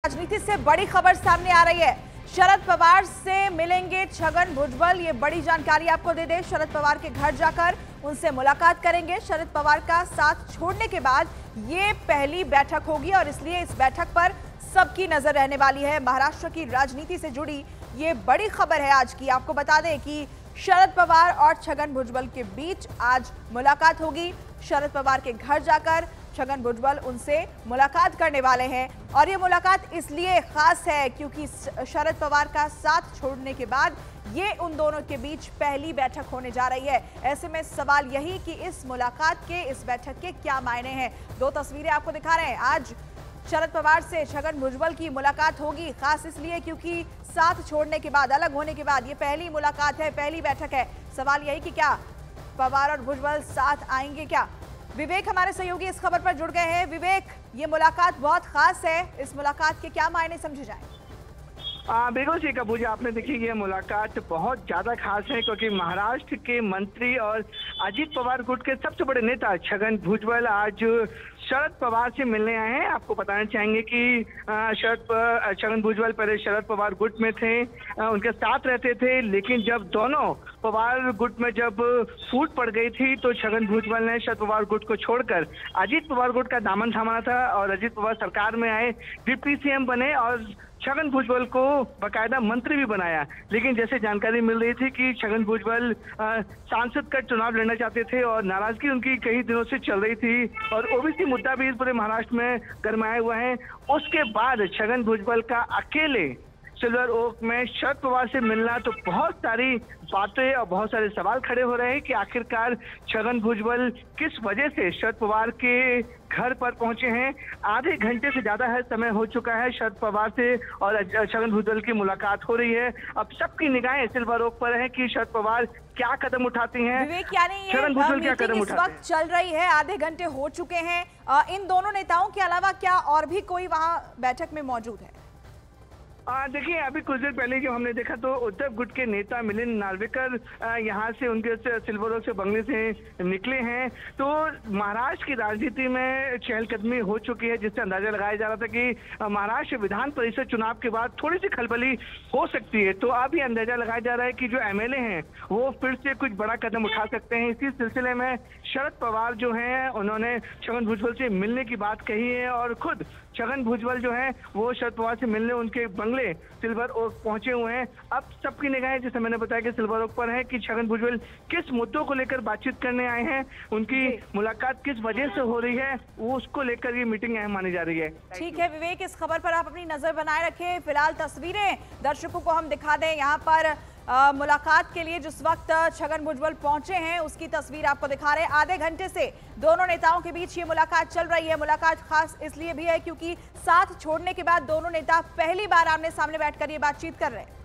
राजनीति से बड़ी खबर सामने आ रही है। शरद पवार से मिलेंगे छगन भुजबल। ये बड़ी जानकारी आपको दे दें, शरद पवार के घर जाकर उनसे मुलाकात करेंगे। शरद पवार का साथ छोड़ने के बाद ये पहली बैठक होगी और इसलिए इस बैठक पर सबकी नजर रहने वाली है। महाराष्ट्र की राजनीति से जुड़ी ये बड़ी खबर है आज की। आपको बता दें कि शरद पवार और छगन भुजबल के बीच आज मुलाकात होगी। शरद पवार के घर जाकर छगन भुजबल उनसे मुलाकात करने वाले हैं और ये मुलाकात इसलिए खास है क्योंकि शरद पवार का साथ छोड़ने के बाद ये उन दोनों के बीच पहली बैठक होने जा रही है। ऐसे में सवाल यही कि इस मुलाकात के, इस बैठक के क्या मायने हैं। दो तस्वीरें आपको दिखा रहे हैं। आज शरद पवार से छगन भुजबल की मुलाकात होगी, खास इसलिए क्योंकि साथ छोड़ने के बाद, अलग होने के बाद ये पहली मुलाकात है, पहली बैठक है। सवाल यही कि क्या पवार और भुजबल साथ आएंगे क्या। विवेक हमारे सहयोगी इस खबर पर जुड़ गए हैं। विवेक, ये मुलाकात बहुत खास है, इस मुलाकात के क्या मायने समझे जाएं? बिल्कुल ठीक है पूजा, आपने देखी ये मुलाकात बहुत ज्यादा खास है क्योंकि महाराष्ट्र के मंत्री और अजीत पवार गुट के सबसे बड़े नेता छगन भुजबल आज शरद पवार से मिलने आए हैं। आपको बताना चाहेंगे कि छगन भुजबल पहले शरद पवार गुट में थे, उनके साथ रहते थे, लेकिन जब दोनों पवार गुट में जब फूट पड़ गई थी तो छगन भुजबल ने शरद पवार गुट को छोड़कर अजीत पवार गुट का दामन थामा था और अजीत पवार सरकार में आए, डिप्टी सीएम बने और छगन भुजबल को बकायदा मंत्री भी बनाया। लेकिन जैसे जानकारी मिल रही थी कि छगन भुजबल सांसद का चुनाव लड़ना चाहते थे और नाराजगी उनकी कई दिनों से चल रही थी और ओबीसी मुद्दा भी इस पूरे महाराष्ट्र में गरमाया हुआ है। उसके बाद छगन भुजबल का अकेले सिल्वर ओक में शरद पवार से मिलना, तो बहुत सारी बातें और बहुत सारे सवाल खड़े हो रहे हैं कि आखिरकार छगन भुजबल किस वजह से शरद पवार के घर पर पहुंचे हैं। आधे घंटे से ज्यादा है समय हो चुका है शरद पवार से और छगन भुजबल की मुलाकात हो रही है। अब सबकी निगाहें सिल्वर ओक पर है कि शरद पवार क्या कदम उठाती हैं, छगन भुजबल क्या कदम उठाते हैं। चल रही है, आधे घंटे हो चुके हैं। इन दोनों नेताओं के अलावा क्या और भी कोई वहां बैठक में मौजूद है? देखिए, अभी कुछ देर पहले जो हमने देखा तो उद्धव गुट के नेता मिलिंद नार्वेकर यहाँ से उनके सिल्वर ओक से बंगले से निकले हैं। तो महाराष्ट्र की राजनीति में चहलकदमी हो चुकी है, जिससे अंदाजा लगाया जा रहा था कि महाराष्ट्र विधान परिषद चुनाव के बाद थोड़ी सी खलबली हो सकती है। तो अब ये अंदाजा लगाया जा रहा है कि जो एमएलए हैं वो फिर से कुछ बड़ा कदम उठा सकते हैं। इसी सिलसिले में शरद पवार जो है उन्होंने छगन भुजबल से मिलने की बात कही है और खुद छगन भुजबल जो है वो शरद पवार से मिलने उनके बंगले सिल्वर ओक पहुंचे हुए हैं। अब सबकी निगाहें, जैसे मैंने बताया, कि सिल्वर ओक पर है कि छगन भुजबल किस मुद्दों को लेकर बातचीत करने आए हैं, उनकी मुलाकात किस वजह से हो रही है, वो उसको लेकर ये मीटिंग अहम मानी जा रही है। ठीक है विवेक, इस खबर पर आप अपनी नजर बनाए रखें। फिलहाल तस्वीरें दर्शकों को हम दिखा दें। यहाँ पर मुलाकात के लिए जिस वक्त छगन भुजबल पहुंचे हैं उसकी तस्वीर आपको दिखा रहे हैं। आधे घंटे से दोनों नेताओं के बीच ये मुलाकात चल रही है। मुलाकात खास इसलिए भी है क्योंकि साथ छोड़ने के बाद दोनों नेता पहली बार आमने सामने बैठकर ये बातचीत कर रहे हैं।